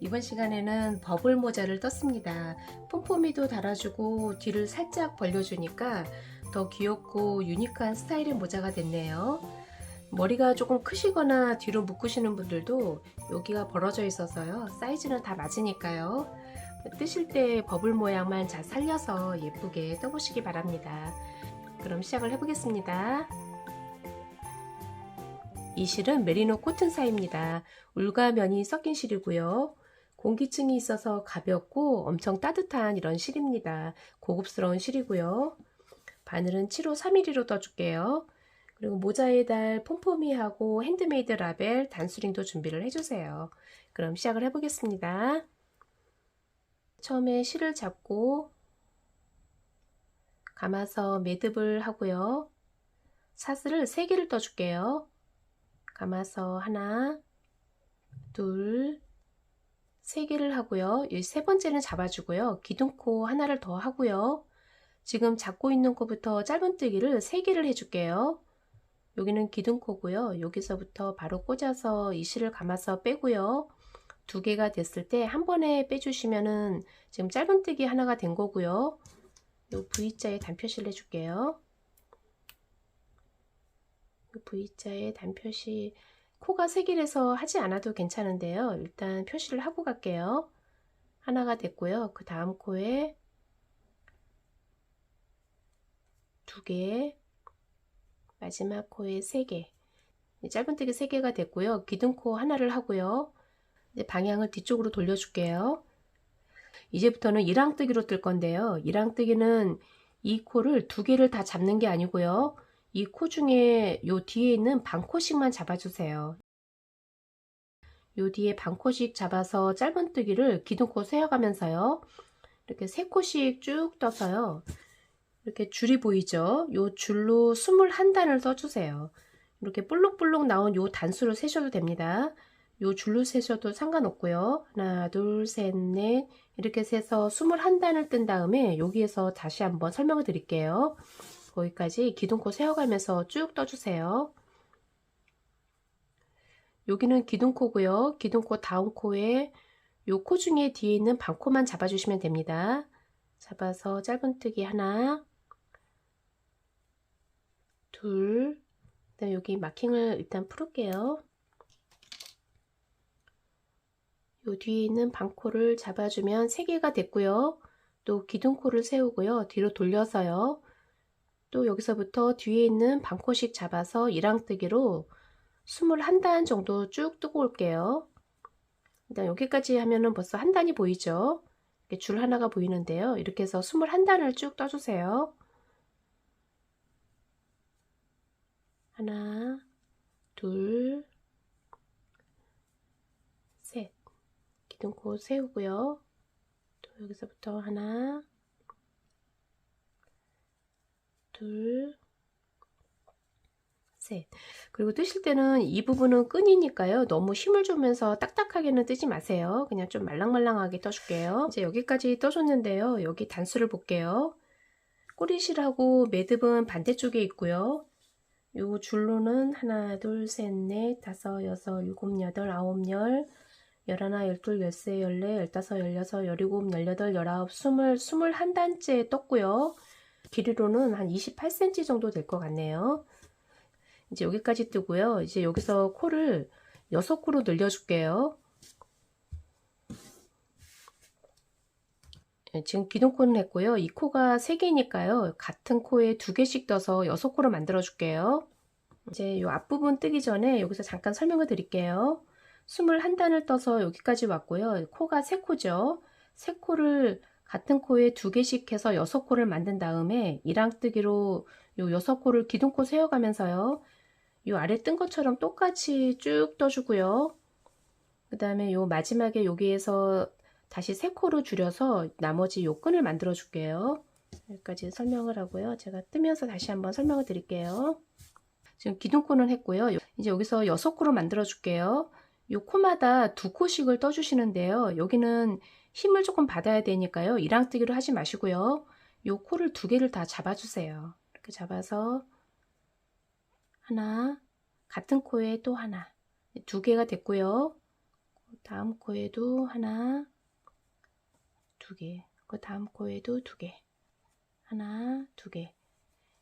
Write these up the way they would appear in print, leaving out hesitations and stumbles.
이번 시간에는 버블 모자를 떴습니다. 폼포미도 달아주고 뒤를 살짝 벌려주니까 더 귀엽고 유니크한 스타일의 모자가 됐네요. 머리가 조금 크시거나 뒤로 묶으시는 분들도 여기가 벌어져 있어서요. 사이즈는 다 맞으니까요. 뜨실 때 버블 모양만 잘 살려서 예쁘게 떠보시기 바랍니다. 그럼 시작을 해보겠습니다. 이 실은 메리노 코튼사입니다. 울과 면이 섞인 실이고요. 공기층이 있어서 가볍고 엄청 따뜻한 이런 실입니다. 고급스러운 실이고요. 바늘은 7호 3mm로 떠줄게요. 그리고 모자에 달 폼포미하고 핸드메이드 라벨 단수링도 준비를 해주세요. 그럼 시작을 해보겠습니다. 처음에 실을 잡고 감아서 매듭을 하고요. 사슬을 3개를 떠줄게요. 감아서 하나, 둘, 3개를 하고요. 이 세 번째는 잡아주고요. 기둥코 하나를 더 하고요. 지금 잡고 있는 코부터 짧은뜨기를 3개를 해줄게요. 여기는 기둥코고요. 여기서부터 바로 꽂아서 이 실을 감아서 빼고요. 2개가 됐을 때 한 번에 빼주시면은 지금 짧은뜨기 하나가 된 거고요. 요 V자에 단표시를 해줄게요. V자에 단표시, 코가 3개라서 하지 않아도 괜찮은데요. 일단 표시를 하고 갈게요. 하나가 됐고요. 그 다음 코에 2개, 마지막 코에 3개, 짧은뜨기 3개가 됐고요. 기둥코 하나를 하고요. 이제 방향을 뒤쪽으로 돌려줄게요. 이제부터는 이랑뜨기로 뜰 건데요. 이랑뜨기는 이 코를 2개를 다 잡는 게 아니고요. 이 코 중에 요 뒤에 있는 반코씩만 잡아주세요. 요 뒤에 반코씩 잡아서 짧은뜨기를 기둥코 세어가면서요. 이렇게 3코씩 쭉 떠서요. 이렇게 줄이 보이죠? 요 줄로 21단을 떠주세요. 이렇게 볼록볼록 나온 요 단수로 세셔도 됩니다. 요 줄로 세셔도 상관없고요. 하나, 둘, 셋, 넷 이렇게 세서 21단을 뜬 다음에 여기에서 다시 한번 설명을 드릴게요. 거기까지 기둥코 세어가면서 쭉 떠주세요. 여기는 기둥코고요. 기둥코 다음 코에 요 코 중에 뒤에 있는 반코만 잡아주시면 됩니다. 잡아서 짧은뜨기 하나, 둘, 그다음에 여기 마킹을 일단 풀을게요. 요 뒤에 있는 반코를 잡아주면 3개가 됐고요. 또 기둥코를 세우고요. 뒤로 돌려서요. 또 여기서부터 뒤에 있는 반코씩 잡아서 이랑뜨기로 21단 정도 쭉 뜨고 올게요. 일단 여기까지 하면은 벌써 한 단이 보이죠? 이렇게 줄 하나가 보이는데요. 이렇게 해서 21단을 쭉 떠주세요. 하나, 둘, 셋. 기둥코 세우고요. 또 여기서부터 하나, 둘, 셋. 그리고 뜨실 때는 이 부분은 끈이니까요. 너무 힘을 주면서 딱딱하게는 뜨지 마세요. 그냥 좀 말랑말랑하게 떠줄게요. 이제 여기까지 떠줬는데요. 여기 단수를 볼게요. 꼬리실하고 매듭은 반대쪽에 있고요. 요 줄로는 하나, 둘, 셋, 넷, 다섯, 여섯, 일곱, 여덟, 아홉, 열, 열하나, 열둘, 열세, 열네, 열다섯, 열여섯, 열일곱, 열여덟, 열아홉, 스물, 21단째 떴고요. 길이로는 한 28cm 정도 될 것 같네요. 이제 여기까지 뜨고요. 이제 여기서 코를 6코로 늘려줄게요. 지금 기둥코는 했고요. 이 코가 3개니까요. 같은 코에 2개씩 떠서 6코로 만들어 줄게요. 이제 이 앞부분 뜨기 전에 여기서 잠깐 설명을 드릴게요. 21단을 떠서 여기까지 왔고요. 코가 3코죠. 3코를 같은 코에 2개씩 해서 6코를 만든 다음에 이랑뜨기로 요 6코를 기둥코 세어가면서요. 요 아래 뜬 것처럼 똑같이 쭉 떠주고요. 그 다음에 요 마지막에 여기에서 다시 3코로 줄여서 나머지 요 끈을 만들어 줄게요. 여기까지 설명을 하고요. 제가 뜨면서 다시 한번 설명을 드릴게요. 지금 기둥코는 했고요. 이제 여기서 6코로 만들어 줄게요. 요 코마다 2코씩을 떠 주시는데요. 여기는 힘을 조금 받아야 되니까요. 이랑뜨기로 하지 마시고요. 요 코를 2개를 다 잡아 주세요. 이렇게 잡아서 하나, 같은 코에 또 하나, 2개가 됐고요. 다음 코에도 하나, 두 개, 그 다음 코에도 두 개, 하나, 두 개.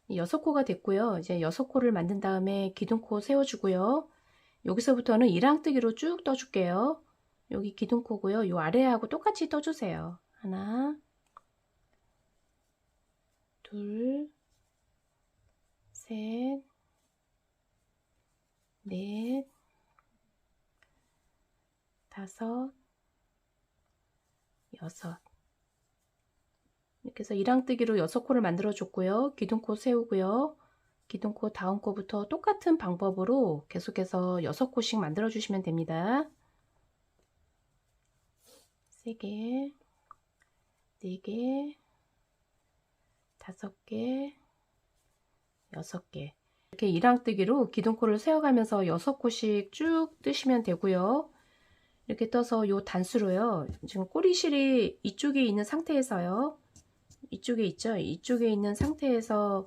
6코가 됐고요. 이제 6코를 만든 다음에 기둥코 세워주고요. 여기서부터는 이랑뜨기로 쭉 떠줄게요. 여기 기둥코고요. 요 아래하고 똑같이 떠주세요. 하나, 둘, 셋, 넷, 다섯, 여섯. 이렇게 해서 이랑뜨기로 6코를 만들어 줬고요. 기둥코 세우고요. 기둥코 다음 코부터 똑같은 방법으로 계속해서 6코씩 만들어 주시면 됩니다. 3개, 4개, 5개, 6개. 이렇게 이랑뜨기로 기둥코를 세워가면서 6코씩 쭉 뜨시면 되고요. 이렇게 떠서 요 단수로요. 지금 꼬리실이 이쪽에 있는 상태에서요. 이쪽에 있죠? 이쪽에 있는 상태에서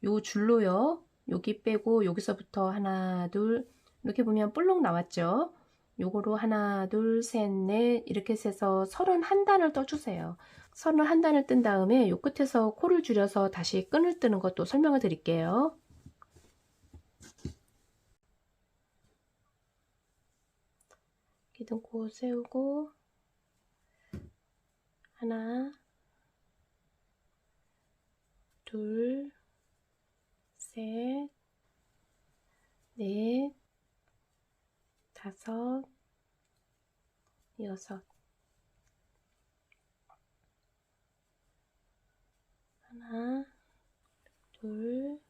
요 줄로요. 여기 빼고 여기서부터 하나, 둘 이렇게 보면 볼록 나왔죠? 요거로 하나, 둘, 셋, 넷 이렇게 해서 31단을 떠주세요. 31단을 뜬 다음에 요 끝에서 코를 줄여서 다시 끈을 뜨는 것도 설명을 드릴게요. 기둥코 세우고 하나, 둘, 셋, 넷, 다섯, 여섯. 하나, 둘,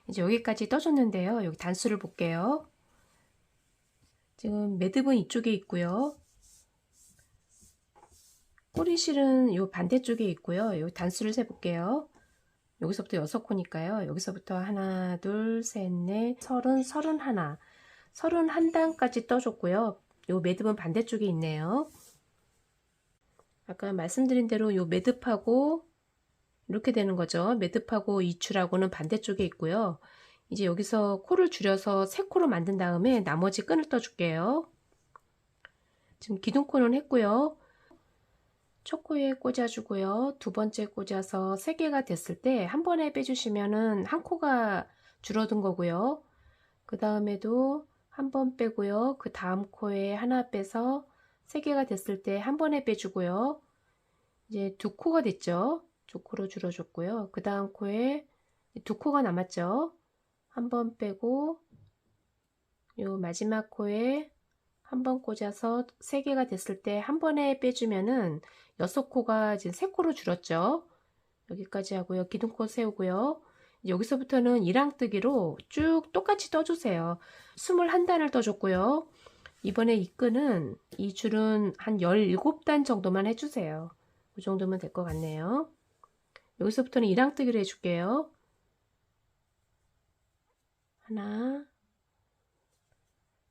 이제 여기까지 떠줬는데요. 여기 단수를 볼게요. 지금 매듭은 이쪽에 있고요. 꼬리실은 요 반대쪽에 있고요. 여기 단수를 세 볼게요. 여기서부터 6코니까요. 여기서부터 하나, 둘, 셋, 넷, 30, 31. 31단까지 떠줬고요. 요 매듭은 반대쪽에 있네요. 아까 말씀드린 대로 요 매듭하고 이렇게 되는 거죠. 매듭하고 이 줄하고는 반대쪽에 있고요. 이제 여기서 코를 줄여서 3코로 만든 다음에 나머지 끈을 떠줄게요. 지금 기둥코는 했고요. 첫 코에 꽂아주고요. 두 번째 꽂아서 3개가 됐을 때 한 번에 빼주시면은 한 코가 줄어든 거고요. 그 다음에도 한 번 빼고요. 그 다음 코에 하나 빼서 3개가 됐을 때 한 번에 빼주고요. 이제 2코가 됐죠. 2코로 줄여줬고요. 그 다음 코에 2코가 남았죠. 한 번 빼고 요 마지막 코에 한 번 꽂아서 3개가 됐을 때 한 번에 빼주면은 6코가 지금 3코로 줄었죠. 여기까지 하고요. 기둥코 세우고요. 여기서부터는 이랑뜨기로 쭉 똑같이 떠주세요. 21단을 떠줬고요. 이번에 이 끈은 이 줄은 한 17단 정도만 해주세요. 이 정도면 될 것 같네요. 여기서부터는 이랑뜨기를 해줄게요. 하나,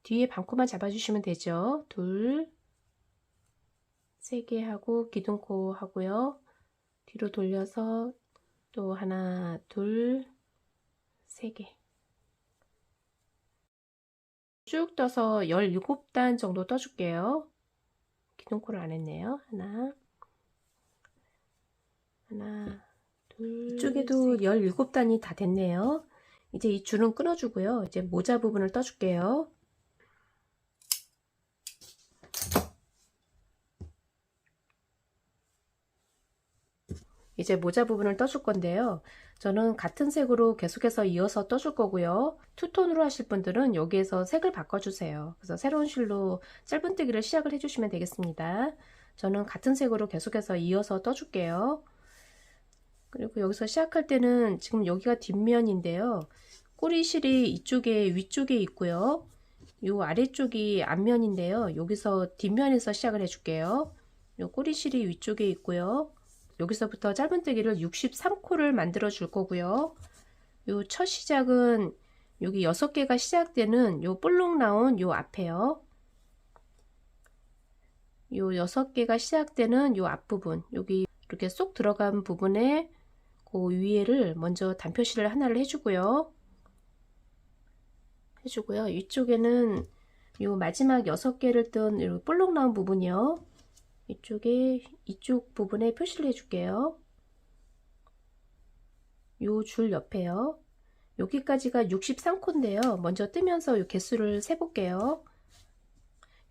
뒤에 반코만 잡아주시면 되죠. 둘, 3개 하고 기둥코 하고요. 뒤로 돌려서 또 하나, 둘, 3개. 쭉 떠서 17단 정도 떠줄게요. 기둥코를 안 했네요. 하나, 둘, 이쪽에도 17단이 다 됐네요. 이제 이 줄은 끊어주고요. 이제 모자 부분을 떠줄게요. 이제 모자 부분을 떠줄 건데요. 저는 같은 색으로 계속해서 이어서 떠줄 거고요. 투톤으로 하실 분들은 여기에서 색을 바꿔주세요. 그래서 새로운 실로 짧은뜨기를 시작을 해주시면 되겠습니다. 저는 같은 색으로 계속해서 이어서 떠줄게요. 그리고 여기서 시작할 때는 지금 여기가 뒷면인데요. 꼬리실이 이쪽에 위쪽에 있고요. 요 아래쪽이 앞면인데요. 여기서 뒷면에서 시작을 해줄게요. 요 꼬리실이 위쪽에 있고요. 여기서부터 짧은뜨기를 63코를 만들어 줄 거고요. 요 첫 시작은 여기 6개가 시작되는 요 볼록 나온 요 앞에요. 요 6개가 시작되는 요 앞부분, 여기 이렇게 쏙 들어간 부분에 그 위에를 먼저 단표시를 하나를 해주고요. 이쪽에는 요 마지막 6개를 뜬 요 볼록 나온 부분이요. 이쪽 부분에 표시를 해줄게요. 요 줄 옆에요. 여기까지가 63코인데요. 먼저 뜨면서 요 개수를 세볼게요.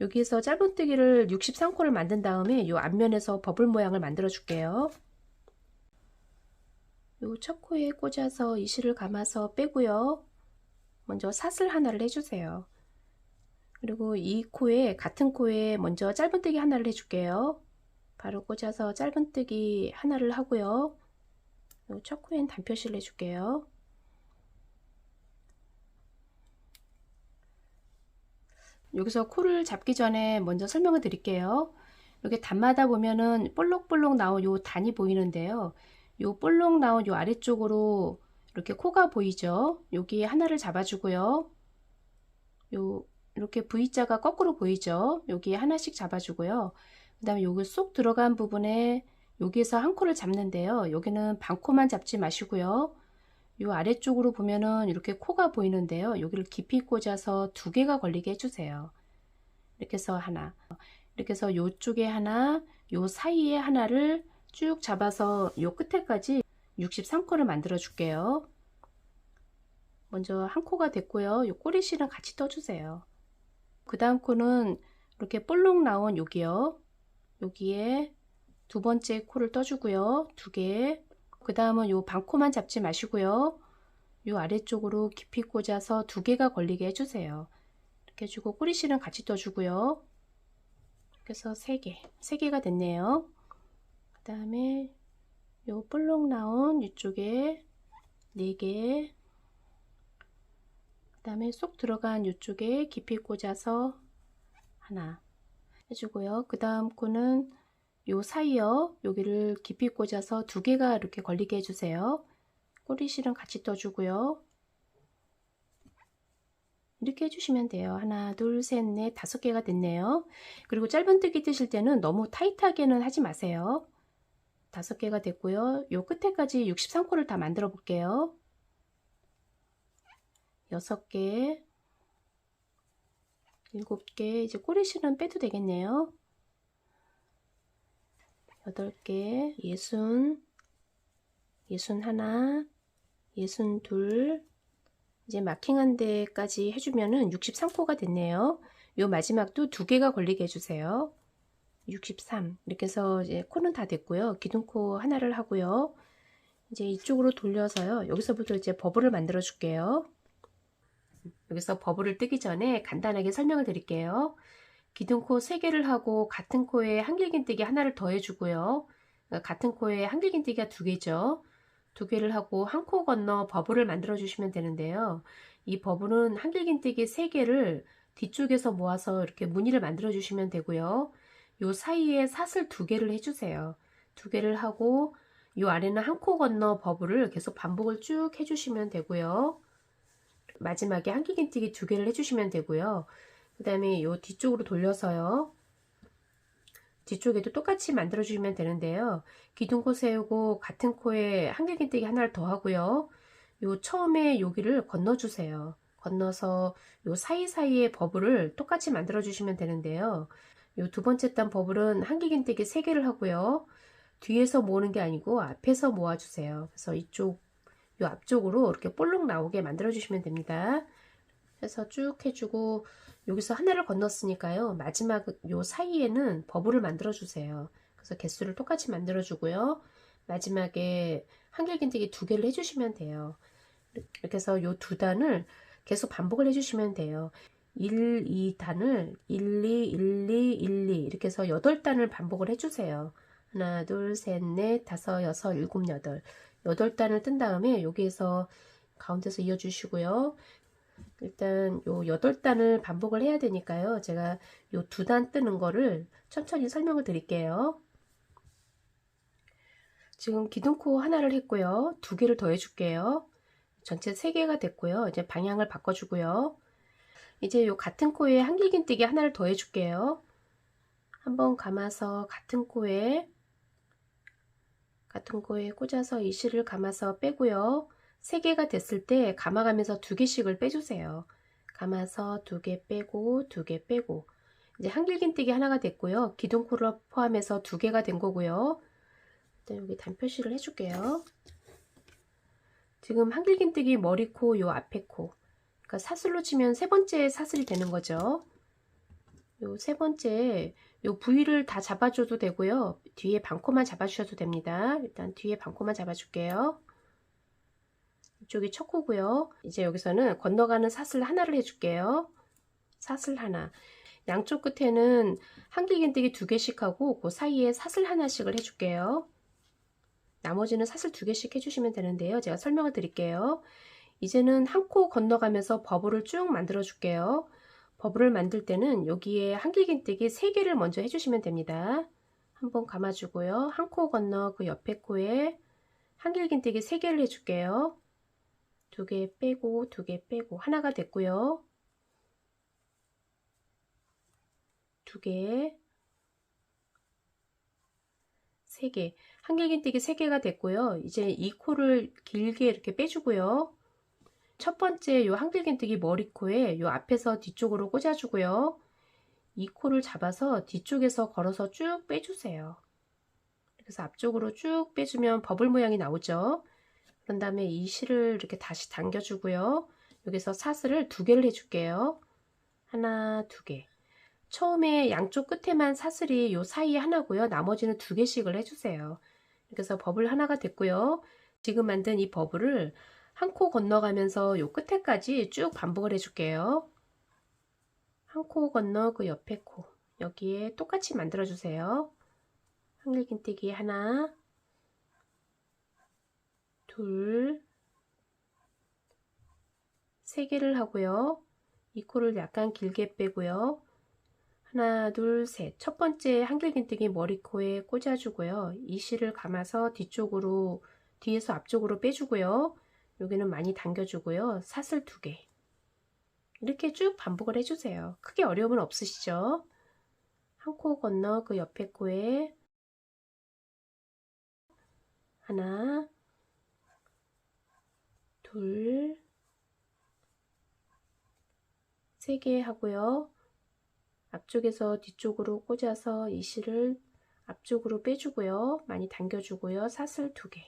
여기에서 짧은뜨기를 63코를 만든 다음에 요 앞면에서 버블 모양을 만들어 줄게요. 요 첫 코에 꽂아서 이 실을 감아서 빼고요. 먼저 사슬 하나를 해주세요. 그리고 이 코에, 같은 코에 먼저 짧은뜨기 하나를 해줄게요. 바로 꽂아서 짧은뜨기 하나를 하고요. 요 첫 코엔 단표시를 해줄게요. 여기서 코를 잡기 전에 먼저 설명을 드릴게요. 이렇게 단마다 보면은 볼록볼록 나온 요 단이 보이는데요. 요 볼록 나온 요 아래쪽으로 이렇게 코가 보이죠. 여기 하나를 잡아주고요. 요 이렇게 V자가 거꾸로 보이죠. 여기 하나씩 잡아주고요. 그 다음에 여기 쏙 들어간 부분에 여기에서 한 코를 잡는데요. 여기는 반 코만 잡지 마시고요. 요 아래쪽으로 보면은 이렇게 코가 보이는데요. 여기를 깊이 꽂아서 2개가 걸리게 해주세요. 이렇게 해서 하나, 이렇게 해서 요쪽에 하나, 요 사이에 하나를 쭉 잡아서 요 끝에까지 63코를 만들어 줄게요. 먼저 한 코가 됐고요. 요 꼬리실은 같이 떠주세요. 그 다음 코는 이렇게 볼록 나온 여기요. 여기에 두 번째 코를 떠주고요. 2개. 그 다음은 요 반코만 잡지 마시고요. 요 아래쪽으로 깊이 꽂아서 2개가 걸리게 해주세요. 이렇게 해주고 꼬리실은 같이 떠주고요. 그래서 3개가 됐네요. 그 다음에 요 볼록 나온 이쪽에 4개, 그 다음에 쏙 들어간 이쪽에 깊이 꽂아서 하나 해주고요. 그 다음 코는 요 사이요, 여기를 깊이 꽂아서 2개가 이렇게 걸리게 해주세요. 꼬리실은 같이 떠주고요. 이렇게 해주시면 돼요. 하나, 둘, 셋, 넷, 5개가 됐네요. 그리고 짧은뜨기 뜨실 때는 너무 타이트하게는 하지 마세요. 5개가 됐고요. 요 끝에까지 63코를 다 만들어 볼게요. 6개, 7개, 이제 꼬리실은 빼도 되겠네요. 8개, 60, 61, 62, 이제 마킹한 데까지 해주면은 63코가 됐네요. 요 마지막도 2개가 걸리게 해주세요. 63. 이렇게 해서 이제 코는 다 됐고요. 기둥코 하나를 하고요. 이제 이쪽으로 돌려서요. 여기서부터 이제 버블을 만들어 줄게요. 여기서 버블을 뜨기 전에 간단하게 설명을 드릴게요. 기둥코 3개를 하고 같은 코에 한길긴뜨기 하나를 더 해주고요. 같은 코에 한길긴뜨기가 2개죠. 2개를 하고 한 코 건너 버블을 만들어 주시면 되는데요. 이 버블은 한길긴뜨기 3개를 뒤쪽에서 모아서 이렇게 무늬를 만들어 주시면 되고요. 요 사이에 사슬 2개를 해주세요. 2개를 하고 요 아래는 한 코 건너 버블을 계속 반복을 쭉 해주시면 되고요. 마지막에 한길긴뜨기 2개를 해주시면 되고요. 그 다음에 요 뒤쪽으로 돌려서요. 뒤쪽에도 똑같이 만들어 주시면 되는데요. 기둥코 세우고 같은 코에 한길긴뜨기 하나를 더 하고요. 요 처음에 여기를 건너 주세요. 건너서 요 사이사이에 버블을 똑같이 만들어 주시면 되는데요. 요 두 번째 단 버블은 한길긴뜨기 3개를 하고요. 뒤에서 모으는 게 아니고 앞에서 모아 주세요. 그래서 이쪽 요 앞쪽으로 이렇게 볼록 나오게 만들어 주시면 됩니다. 해서 쭉 해주고 여기서 하나를 건넜으니까요. 마지막 요 사이에는 버블을 만들어 주세요. 그래서 개수를 똑같이 만들어 주고요. 마지막에 한길긴뜨기 2개를 해주시면 돼요. 이렇게 해서 요 2단을 계속 반복을 해주시면 돼요. 1, 2단을 1, 2, 1, 2, 1, 2 이렇게 해서 8단을 반복을 해주세요. 하나, 둘, 셋, 넷, 다섯, 여섯, 일곱, 여덟. 8단을 뜬 다음에 여기에서 가운데서 이어주시고요. 일단 요 8단을 반복을 해야 되니까요. 제가 요 2단 뜨는 거를 천천히 설명을 드릴게요. 지금 기둥코 하나를 했고요. 2개를 더 해줄게요. 전체 3개가 됐고요. 이제 방향을 바꿔주고요. 이제 요 같은 코에 한길긴뜨기 하나를 더 해줄게요. 한번 감아서 같은 코에 꽂아서 이 실을 감아서 빼고요. 3개가 됐을 때 감아가면서 2개씩을 빼주세요. 감아서 2개 빼고 2개 빼고 이제 한길긴뜨기 하나가 됐고요. 기둥코를 포함해서 2개가 된 거고요. 일단 여기 단표시를 해줄게요. 지금 한길긴뜨기 머리코 요 앞에 코, 그러니까 사슬로 치면 3번째 사슬이 되는 거죠. 요 3번째 요 부위를 다 잡아줘도 되고요. 뒤에 반코만 잡아주셔도 됩니다. 일단 뒤에 반코만 잡아줄게요. 이쪽이 첫 코고요. 이제 여기서는 건너가는 사슬 하나를 해줄게요. 사슬 하나. 양쪽 끝에는 한길긴뜨기 2개씩 하고 그 사이에 사슬 하나씩을 해줄게요. 나머지는 사슬 2개씩 해주시면 되는데요. 제가 설명을 드릴게요. 이제는 한 코 건너가면서 버블을 쭉 만들어 줄게요. 버블을 만들 때는 여기에 한길긴뜨기 3개를 먼저 해주시면 됩니다. 한번 감아주고요. 한 코 건너 그 옆에 코에 한길긴뜨기 3개를 해줄게요. 2개 빼고 2개 빼고 하나가 됐고요. 2개 3개 한길긴뜨기 3개가 됐고요. 이제 이 코를 길게 이렇게 빼주고요. 첫 번째 요 한길긴뜨기 머리코에 요 앞에서 뒤쪽으로 꽂아주고요. 이 코를 잡아서 뒤쪽에서 걸어서 쭉 빼주세요. 그래서 앞쪽으로 쭉 빼주면 버블 모양이 나오죠. 그런 다음에 이 실을 이렇게 다시 당겨주고요. 여기서 사슬을 2개를 해줄게요. 하나, 2개. 처음에 양쪽 끝에만 사슬이 요 사이에 하나고요. 나머지는 2개씩을 해주세요. 그래서 버블 하나가 됐고요. 지금 만든 이 버블을 한 코 건너가면서 요 끝에까지 쭉 반복을 해줄게요. 한 코 건너 그 옆에 코 여기에 똑같이 만들어 주세요. 한길긴뜨기 하나, 둘, 3개를 하고요. 이 코를 약간 길게 빼고요. 하나, 둘, 셋. 첫 번째 한길긴뜨기 머리코에 꽂아주고요. 이 실을 감아서 뒤쪽으로, 뒤에서 앞쪽으로 빼주고요. 여기는 많이 당겨주고요. 사슬 2개. 이렇게 쭉 반복을 해주세요. 크게 어려움은 없으시죠? 한 코 건너 그 옆에 코에 하나, 둘, 3개 하고요. 앞쪽에서 뒤쪽으로 꽂아서 이 실을 앞쪽으로 빼주고요. 많이 당겨주고요. 사슬 2개.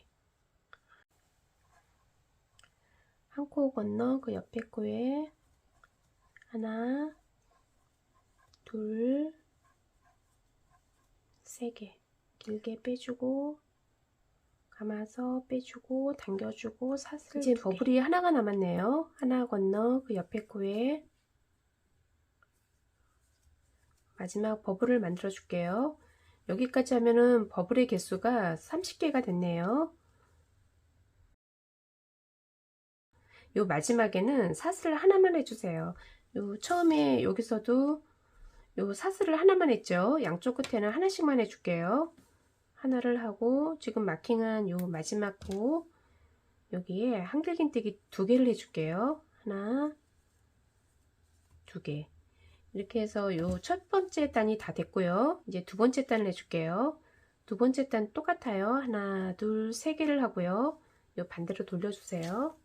한 코 건너 그 옆에 코에 하나, 둘, 3개. 길게 빼주고 감아서 빼주고 당겨주고 사슬 이제 버블이 하나가 남았네요. 하나 건너 그 옆에 코에 마지막 버블을 만들어 줄게요. 여기까지 하면은 버블의 개수가 30개가 됐네요. 요 마지막에는 사슬 하나만 해주세요. 요 처음에 여기서도 요 사슬을 하나만 했죠. 양쪽 끝에는 하나씩만 해줄게요. 하나를 하고 지금 마킹한 요 마지막 코 여기에 한길긴뜨기 2개를 해줄게요. 하나, 2개. 이렇게 해서 요 첫 번째 단이 다 됐고요. 이제 두 번째 단을 해줄게요. 두 번째 단 똑같아요. 하나, 둘, 3개를 하고요. 요 반대로 돌려주세요.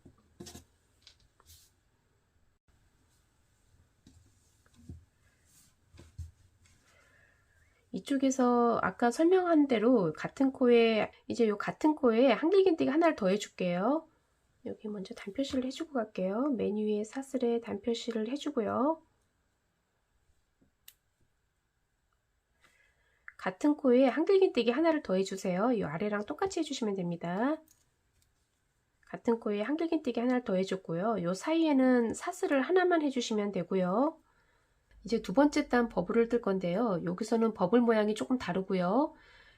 이쪽에서 아까 설명한 대로 같은 코에 이제 요 같은 코에 한길긴뜨기 하나를 더 해줄게요. 여기 먼저 단표시를 해주고 갈게요. 맨 위에 사슬에 단표시를 해주고요. 같은 코에 한길긴뜨기 하나를 더 해주세요. 이 아래랑 똑같이 해주시면 됩니다. 같은 코에 한길긴뜨기 하나를 더 해줬고요. 요 사이에는 사슬을 하나만 해주시면 되고요. 이제 두 번째 단 버블을 뜰 건데요. 여기서는 버블 모양이 조금 다르고요.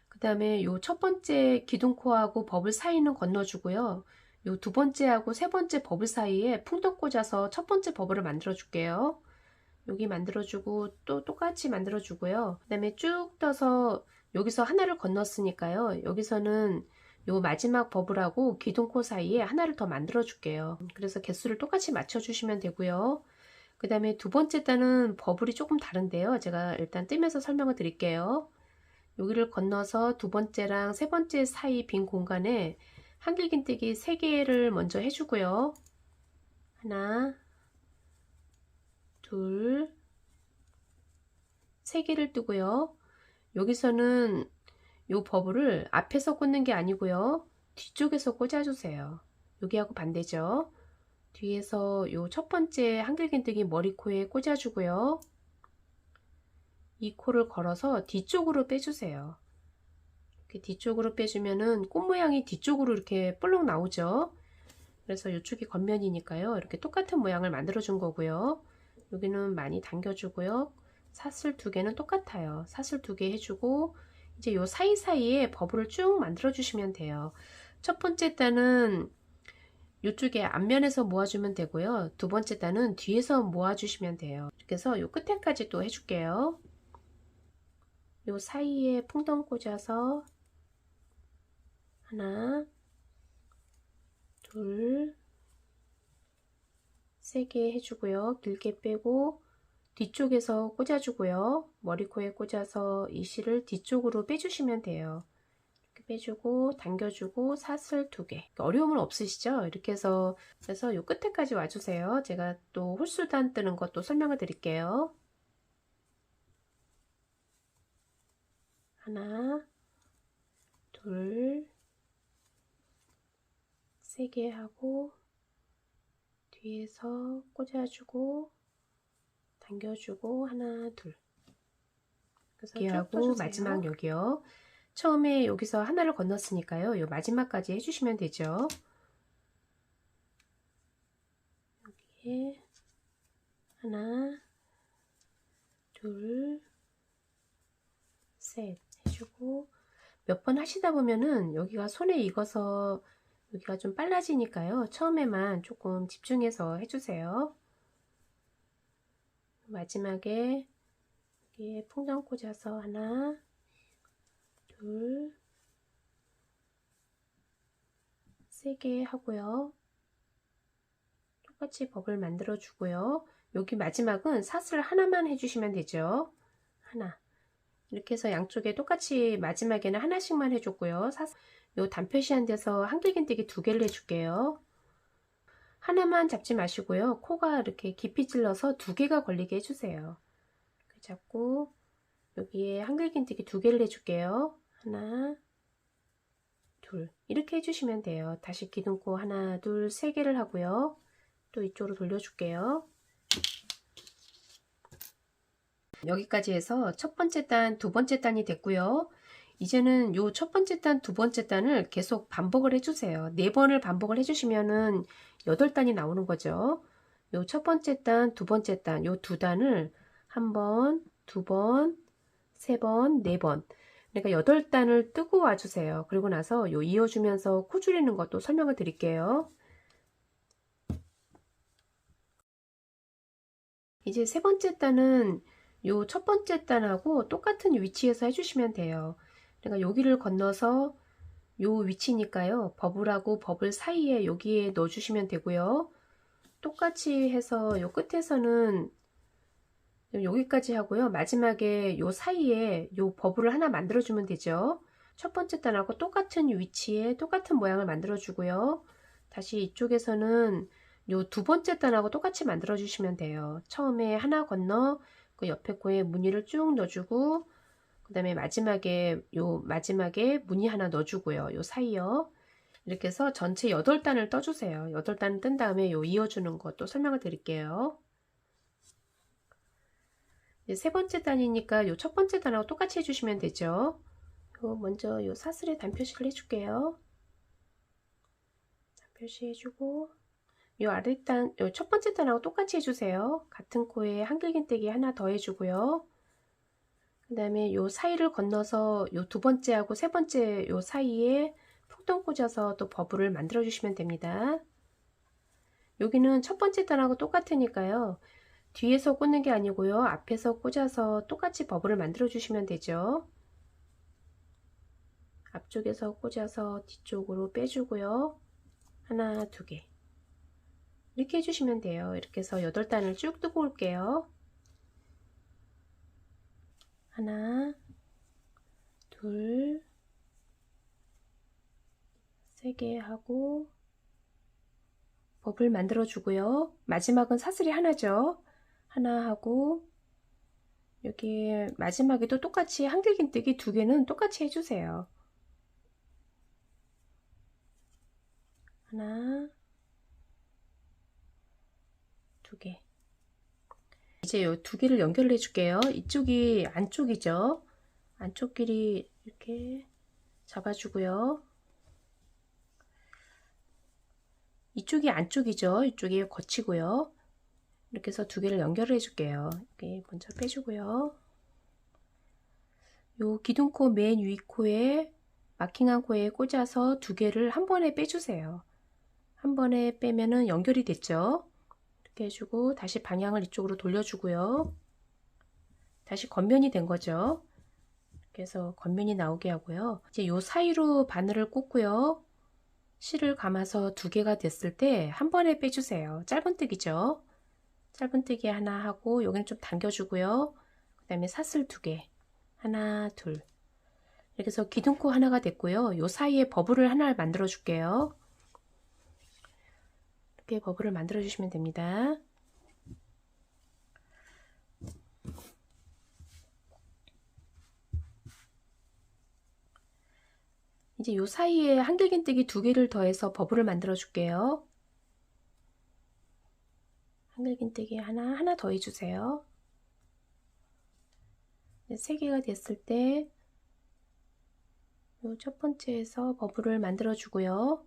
그 다음에 요 첫 번째 기둥코하고 버블 사이는 건너주고요. 요 두 번째하고 세 번째 버블 사이에 풍덩 꽂아서 첫 번째 버블을 만들어 줄게요. 여기 만들어주고 또 똑같이 만들어주고요. 그 다음에 쭉 떠서 여기서 하나를 건넜으니까요. 여기서는 요 마지막 버블하고 기둥코 사이에 하나를 더 만들어 줄게요. 그래서 개수를 똑같이 맞춰 주시면 되고요. 그 다음에 두 번째 단은 버블이 조금 다른데요. 제가 일단 뜨면서 설명을 드릴게요. 여기를 건너서 두 번째랑 세 번째 사이 빈 공간에 한길긴뜨기 3개를 먼저 해주고요. 하나, 둘, 3개를 뜨고요. 여기서는 요 버블을 앞에서 꽂는 게 아니고요. 뒤쪽에서 꽂아주세요. 여기하고 반대죠. 뒤에서 요 첫 번째 한길긴뜨기 머리코에 꽂아주고요. 이 코를 걸어서 뒤쪽으로 빼주세요. 이렇게 뒤쪽으로 빼주면은 꽃 모양이 뒤쪽으로 이렇게 볼록 나오죠. 그래서 이쪽이 겉면이니까요. 이렇게 똑같은 모양을 만들어 준 거고요. 여기는 많이 당겨주고요. 사슬 2개는 똑같아요. 사슬 2개 해주고 이제 요 사이사이에 버블을 쭉 만들어 주시면 돼요. 첫 번째 단은 이쪽에 앞면에서 모아주면 되고요. 두 번째 단은 뒤에서 모아주시면 돼요. 그래서 요 끝에까지 또 해줄게요. 요 사이에 풍덩 꽂아서 하나, 둘, 3개 해주고요. 길게 빼고 뒤쪽에서 꽂아주고요. 머리코에 꽂아서 이 실을 뒤쪽으로 빼주시면 돼요. 이렇게 빼주고 당겨주고 사슬 2개. 어려움은 없으시죠? 이렇게 해서 그래서 요 끝에까지 와주세요. 제가 또 홀수단 뜨는 것도 설명을 드릴게요. 하나, 둘, 3개 하고 뒤에서 꽂아주고 당겨주고 하나, 둘. 그래서 여기하고 마지막 여기요. 처음에 여기서 하나를 건넜으니까요. 요 마지막까지 해주시면 되죠. 여기에 하나, 둘, 셋 해주고 몇 번 하시다 보면은 여기가 손에 익어서 여기가 좀 빨라지니까요. 처음에만 조금 집중해서 해주세요. 마지막에 여기에 풍선 꽂아서 하나, 둘, 3개 하고요. 똑같이 버블 만들어 주고요. 여기 마지막은 사슬 하나만 해주시면 되죠. 하나. 이렇게 해서 양쪽에 똑같이 마지막에는 하나씩만 해줬고요. 요 단표시한 데서 한길긴뜨기 2개를 해줄게요. 하나만 잡지 마시고요. 코가 이렇게 깊이 찔러서 2개가 걸리게 해주세요. 이렇게 잡고 여기에 한길긴뜨기 2개를 해줄게요. 하나, 둘 이렇게 해주시면 돼요. 다시 기둥코 하나, 둘, 3개를 하고요. 또 이쪽으로 돌려줄게요. 여기까지 해서 첫 번째 단, 두 번째 단이 됐고요. 이제는 요 첫 번째 단, 두 번째 단을 계속 반복을 해주세요. 4번을 반복을 해주시면은 8단이 나오는 거죠. 요 첫 번째 단, 두 번째 단, 요 2단을 한 번, 2번, 3번, 4번. 그러니까 8단을 뜨고 와주세요. 그리고 나서 요 이어주면서 코 줄이는 것도 설명을 드릴게요. 이제 세 번째 단은 요 첫 번째 단하고 똑같은 위치에서 해주시면 돼요. 그러니까 여기를 건너서 요 위치니까요. 버블하고 버블 사이에 여기에 넣어주시면 되고요. 똑같이 해서 요 끝에서는 여기까지 하고요. 마지막에 요 사이에 요 버블을 하나 만들어주면 되죠. 첫 번째 단하고 똑같은 위치에 똑같은 모양을 만들어주고요. 다시 이쪽에서는 요 두 번째 단하고 똑같이 만들어 주시면 돼요. 처음에 하나 건너 그 옆에 코에 무늬를 쭉 넣어주고 그 다음에 마지막에 무늬 하나 넣어주고요. 요 사이요. 이렇게 해서 전체 8단을 떠주세요. 8단을 뜬 다음에 요 이어주는 것도 설명을 드릴게요. 세 번째 단이니까 요 첫 번째 단하고 똑같이 해주시면 되죠. 먼저 요 사슬에 단표시를 해줄게요. 단표시 해주고 요 아랫단, 요 첫 번째 단하고 똑같이 해주세요. 같은 코에 한길긴뜨기 하나 더 해주고요. 그 다음에 요 사이를 건너서 요 두 번째하고 세 번째 요 사이에 풍덩 꽂아서 또 버블을 만들어 주시면 됩니다. 여기는 첫 번째 단하고 똑같으니까요. 뒤에서 꽂는 게 아니고요. 앞에서 꽂아서 똑같이 버블을 만들어 주시면 되죠. 앞쪽에서 꽂아서 뒤쪽으로 빼주고요. 하나, 2개. 이렇게 해주시면 돼요. 이렇게 해서 8단을 쭉 뜨고 올게요. 하나, 둘, 3개 하고 버블 만들어 주고요. 마지막은 사슬이 하나죠. 하나 하고 여기 마지막에도 똑같이 한길긴뜨기 2개는 똑같이 해주세요. 하나, 2개. 이제 요 2개를 연결을 해줄게요. 이쪽이 안쪽이죠. 안쪽 길이 이렇게 잡아주고요. 이쪽이 안쪽이죠. 이쪽이 거치고요. 이렇게 해서 2개를 연결을 해줄게요. 이렇게 먼저 빼주고요. 요 기둥코 맨 위 코에 마킹한 코에 꽂아서 2개를 한 번에 빼주세요. 한 번에 빼면은 연결이 됐죠. 이렇게 해주고 다시 방향을 이쪽으로 돌려주고요. 다시 겉면이 된 거죠. 이렇게 해서 겉면이 나오게 하고요. 이제 요 사이로 바늘을 꽂고요. 실을 감아서 2개가 됐을 때 한 번에 빼주세요. 짧은뜨기죠. 짧은뜨기 하나 하고 여기는 좀 당겨주고요. 그 다음에 사슬 2개. 하나, 둘. 이렇게 해서 기둥코 하나가 됐고요. 요 사이에 버블을 하나를 만들어 줄게요. 이렇게 버블을 만들어 주시면 됩니다. 이제 요 사이에 한길긴뜨기 2개를 더해서 버블을 만들어 줄게요. 한길긴뜨기 하나 더 해주세요. 3개가 됐을 때 요 첫 번째에서 버블을 만들어 주고요.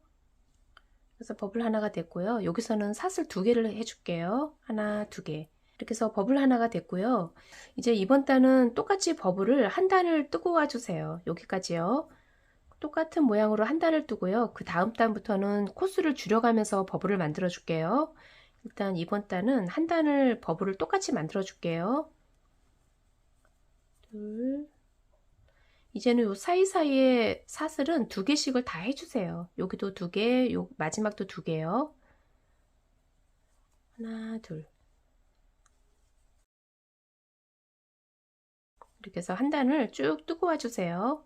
그래서 버블 하나가 됐고요. 여기서는 사슬 2개를 해줄게요. 하나, 2개. 이렇게 해서 버블 하나가 됐고요. 이제 이번 단은 똑같이 버블을 한 단을 뜨고 와주세요. 여기까지요. 똑같은 모양으로 한 단을 뜨고요. 그 다음 단부터는 코스를 줄여가면서 버블을 만들어 줄게요. 일단 이번 단은 한 단을 버블을 똑같이 만들어 줄게요. 둘. 이제는 요 사이사이에 사슬은 2개씩을 다 해주세요. 여기도 2개, 요 마지막도 2개요. 하나, 둘. 이렇게 해서 한 단을 쭉 뜨고 와주세요.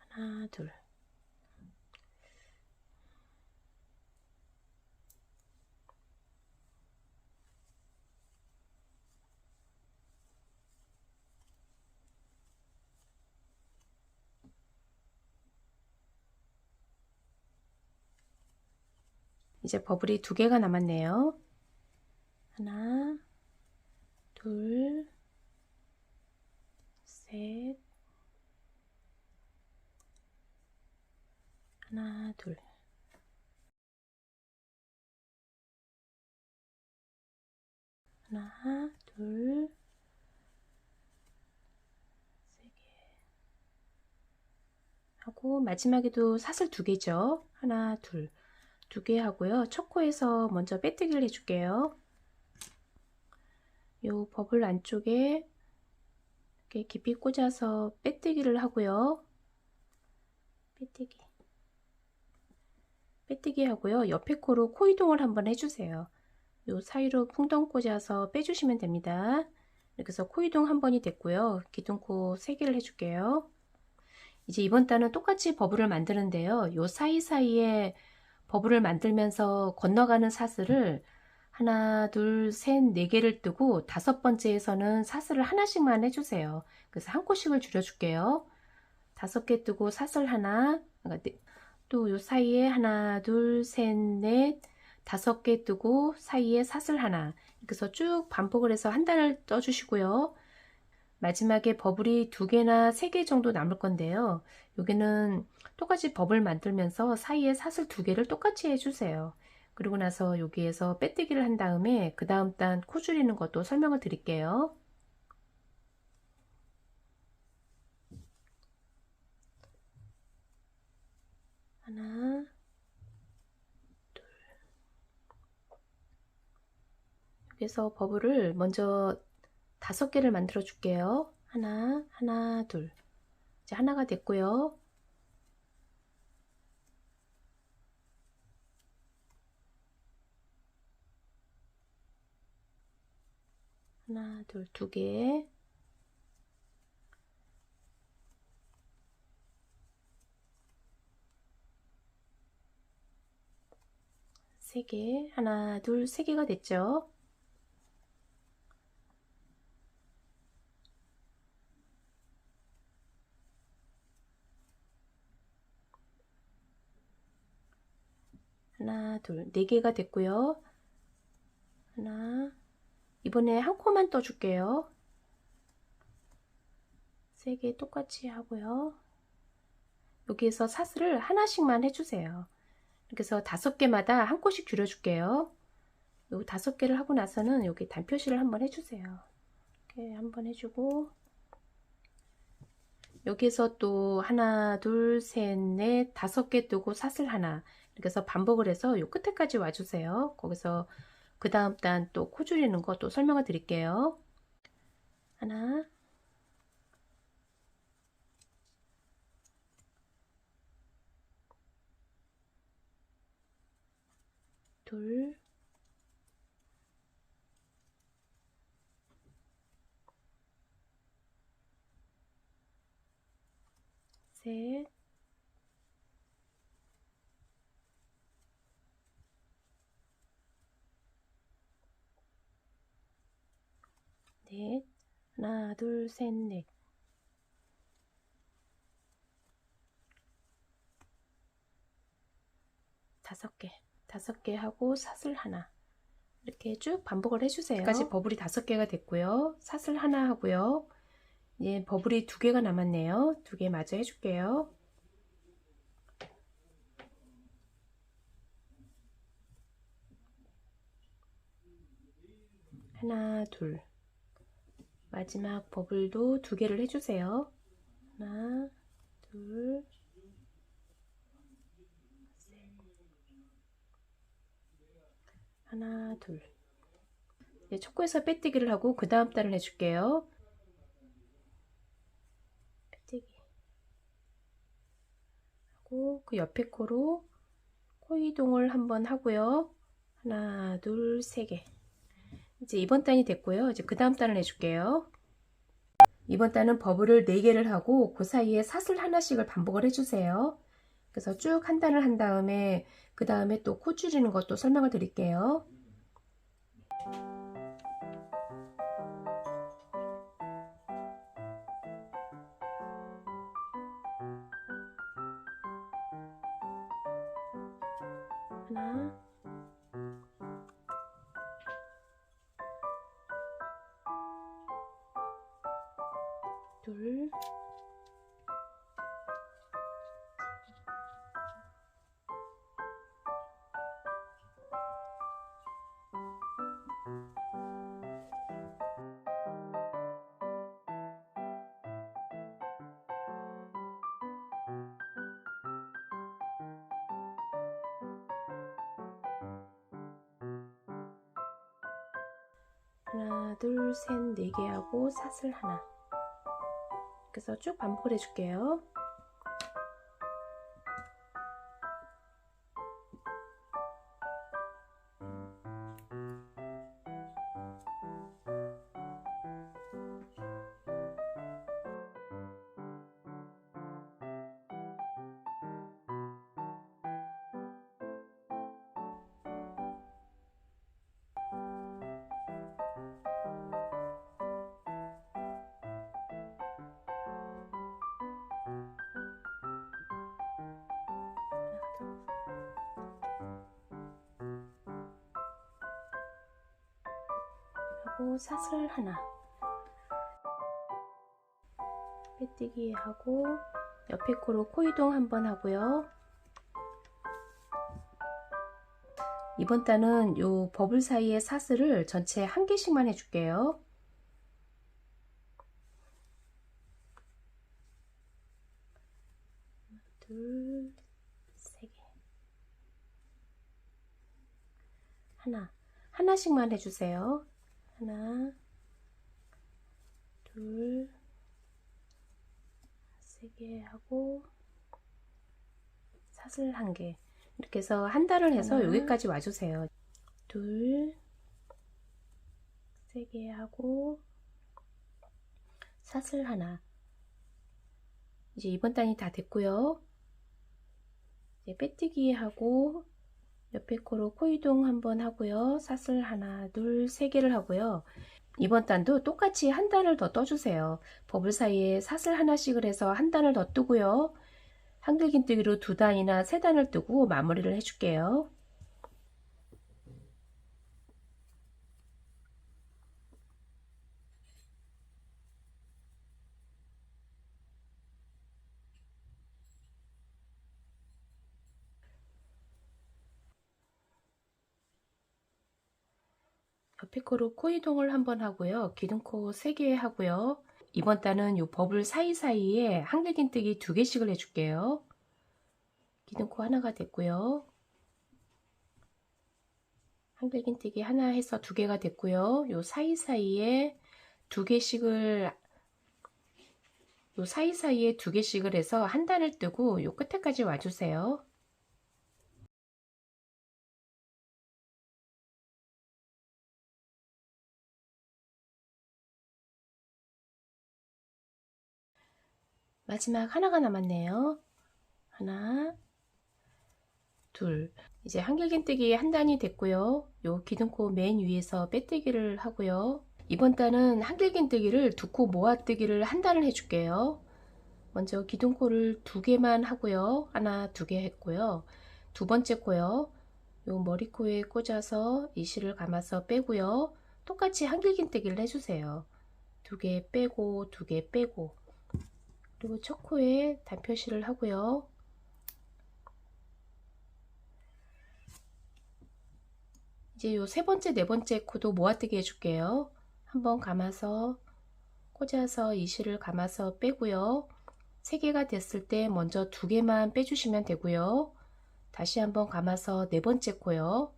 하나, 둘. 이제 버블이 2개가 남았네요. 하나, 둘, 셋, 하나, 둘. 하나, 둘, 3개 하고 마지막에도 사슬 2개죠. 하나, 둘, 2개 하고요. 첫 코에서 먼저 빼뜨기를 해줄게요. 요 버블 안쪽에 이렇게 깊이 꽂아서 빼뜨기를 하고요. 빼뜨기 하고요. 옆에 코로 코 이동을 한번 해주세요. 요 사이로 풍덩 꽂아서 빼주시면 됩니다. 이렇게 해서 코 이동 한 번이 됐고요. 기둥코 3개를 해줄게요. 이제 이번 단은 똑같이 버블을 만드는데요. 요 사이사이에 버블을 만들면서 건너가는 사슬을 하나, 둘, 셋, 4개를 뜨고 5번째에서는 사슬을 하나씩만 해주세요. 그래서 한 코씩을 줄여줄게요. 5개 뜨고 사슬 하나, 또 요 사이에 하나, 둘, 셋, 넷, 5개 뜨고 사이에 사슬 하나. 이렇게 해서 쭉 반복을 해서 한 단을 떠주시고요. 마지막에 버블이 2개나 3개 정도 남을 건데요. 여기는 똑같이 버블 만들면서 사이에 사슬 2개를 똑같이 해주세요. 그리고 나서 여기에서 빼뜨기를 한 다음에 그 다음 단 코 줄이는 것도 설명을 드릴게요. 하나, 둘. 여기서 버블을 먼저 5개를 만들어 줄게요. 하나, 둘. 이제 하나가 됐고요. 하나, 둘, 두 개. 세 개. 하나, 둘, 세 개가 됐죠? 하나, 둘, 네 개가 됐고요. 하나, 이번에 한 코만 떠줄게요. 세 개 똑같이 하고요. 여기에서 사슬을 하나씩만 해주세요. 그래서 5개마다 한 코씩 줄여줄게요. 요 5개를 하고 나서는 여기 단표시를 한번 해주세요. 이렇게 한번 해주고, 여기서 또 하나, 둘, 셋, 넷, 5개 뜨고 사슬 하나. 그래서 반복을 해서 요 끝에까지 와주세요. 거기서 그 다음 단 또 코 줄이는 거 또 설명을 드릴게요. 하나, 둘, 셋, 넷, 하나, 둘, 셋, 넷. 다섯 개 하고 사슬 하나. 이렇게 쭉 반복을 해주세요. 여기까지 버블이 5개가 됐고요. 사슬 하나 하고요. 이제 버블이 2개가 남았네요. 2개 마저 해줄게요. 하나, 둘. 마지막 버블도 2개를 해주세요. 하나, 둘, 셋. 하나, 둘. 이제 첫 코에서 빼뜨기를 하고 그 다음 단을 해줄게요. 빼뜨기 하고 그 옆에 코로 코 이동을 한번 하고요. 하나, 둘, 3개. 이제 이번 단이 됐고요. 이제 그 다음 단을 해줄게요. 이번 단은 버블을 4개를 하고 그 사이에 사슬 하나씩을 반복을 해주세요. 그래서 쭉 한 단을 한 다음에 그 다음에 또 코 줄이는 것도 설명을 드릴게요. 하나, 둘, 하나, 둘, 셋, 4개 하고 사슬 하나. 그래서 쭉 반복을 해줄게요. 하고 사슬 하나. 빼뜨기 하고 옆에 코로 코 이동 한번 하고요. 이번 단은 요 버블 사이에 사슬을 전체 1개씩만 해줄게요. 둘, 3개. 하나씩만 해주세요. 하나, 둘, 3개 하고 사슬 1개. 이렇게 해서 한 단을 해서 여기까지 와주세요. 둘, 3개 하고 사슬 하나. 이제 이번 단이 다 됐고요. 이제 빼뜨기 하고 옆에 코로 코 이동 한번 하고요. 사슬 하나, 둘, 세 개를 하고요. 이번 단도 똑같이 한 단을 더 떠주세요. 버블 사이에 사슬 하나씩을 해서 한 단을 더 뜨고요. 한길긴뜨기로 두 단이나 세 단을 뜨고 마무리를 해줄게요. 옆에 코로 코 이동을 한번 하고요. 기둥코 3개 하고요. 이번 단은 요 버블 사이사이에 한길긴뜨기 2개씩을 해줄게요. 기둥코 하나가 됐고요. 한길긴뜨기 하나 해서 2개가 됐고요. 요 사이사이에 2개씩을 요 사이사이에 2개씩을 해서 한 단을 뜨고 요 끝에까지 와주세요. 마지막 하나가 남았네요. 하나, 둘. 이제 한길긴뜨기 한 단이 됐고요. 요 기둥코 맨 위에서 빼뜨기를 하고요. 이번 단은 한길긴뜨기를 두 코 모아뜨기를 한 단을 해줄게요. 먼저 기둥코를 2개만 하고요. 하나, 2개 했고요. 두 번째 코요. 요 머리코에 꽂아서 이실을 감아서 빼고요. 똑같이 한길긴뜨기를 해주세요. 2개 빼고 2개 빼고, 그리고 첫 코에 단표실을 하고요. 이제 요 세 번째, 네 번째 코도 모아뜨기 해줄게요. 한번 감아서 꽂아서 이실을 감아서 빼고요. 3개가 됐을 때 먼저 2개만 빼주시면 되고요. 다시 한번 감아서 네 번째 코요.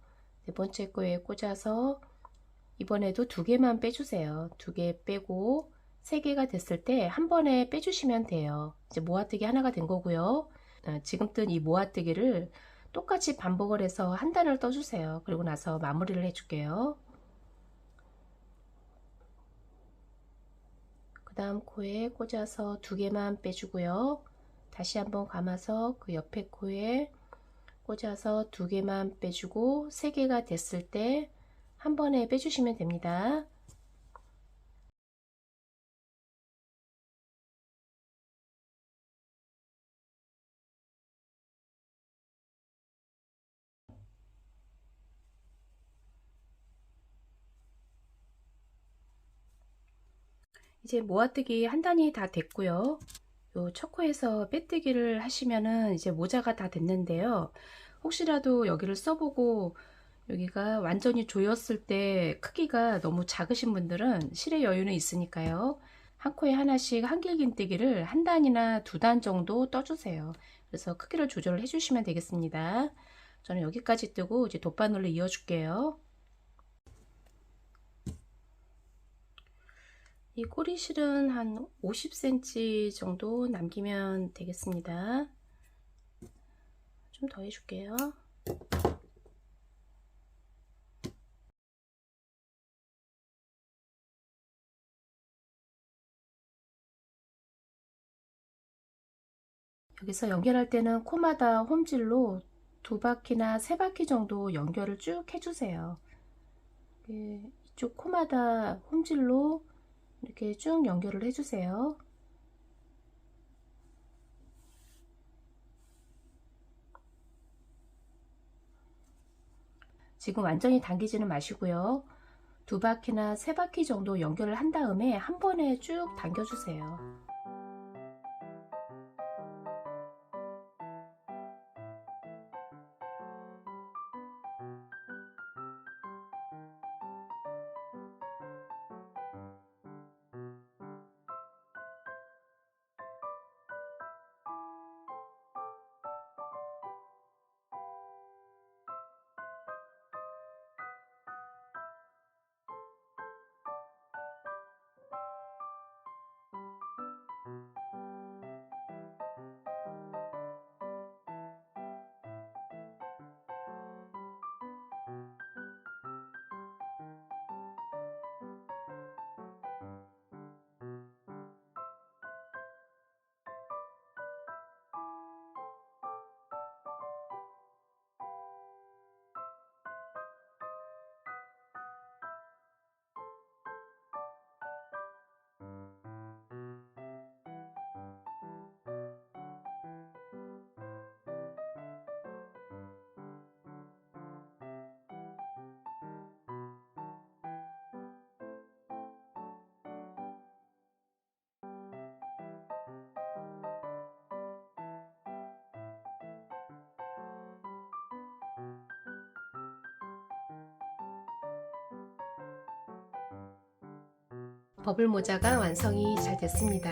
네 번째 코에 꽂아서 이번에도 2개만 빼주세요. 2개 빼고 3개가 됐을 때 한 번에 빼주시면 돼요. 이제 모아뜨기 하나가 된 거고요. 지금 뜬 이 모아뜨기를 똑같이 반복을 해서 한 단을 떠주세요. 그리고 나서 마무리를 해줄게요. 그 다음 코에 꽂아서 2개만 빼주고요. 다시 한번 감아서 그 옆에 코에 꽂아서 2개만 빼주고 3개가 됐을 때 한 번에 빼주시면 됩니다. 이제 모아뜨기 한 단이 다 됐고요. 요 첫 코에서 빼뜨기를 하시면은 이제 모자가 다 됐는데요. 혹시라도 여기를 써보고 여기가 완전히 조였을 때 크기가 너무 작으신 분들은 실의 여유는 있으니까요. 한 코에 하나씩 한길긴뜨기를 한 단이나 2단 정도 떠주세요. 그래서 크기를 조절을 해주시면 되겠습니다. 저는 여기까지 뜨고 이제 돗바늘로 이어줄게요. 이 꼬리실은 한 50cm 정도 남기면 되겠습니다. 좀 더 해줄게요. 여기서 연결할 때는 코마다 홈질로 2바퀴나 3바퀴 정도 연결을 쭉 해주세요. 이쪽 코마다 홈질로 이렇게 쭉 연결을 해주세요. 지금 완전히 당기지는 마시고요. 2바퀴나 3바퀴 정도 연결을 한 다음에 한 번에 쭉 당겨주세요. 버블 모자가 완성이 잘 됐습니다.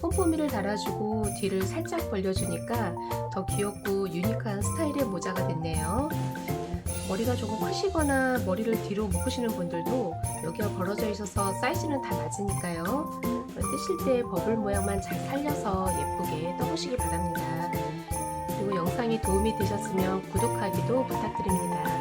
폼포미를 달아주고 뒤를 살짝 벌려주니까 더 귀엽고 유니크한 스타일의 모자가 됐네요. 머리가 조금 크시거나 머리를 뒤로 묶으시는 분들도 여기가 벌어져 있어서 사이즈는 다 맞으니까요. 뜨실 때 버블 모양만 잘 살려서 예쁘게 떠보시기 바랍니다. 그리고 영상이 도움이 되셨으면 구독하기도 부탁드립니다.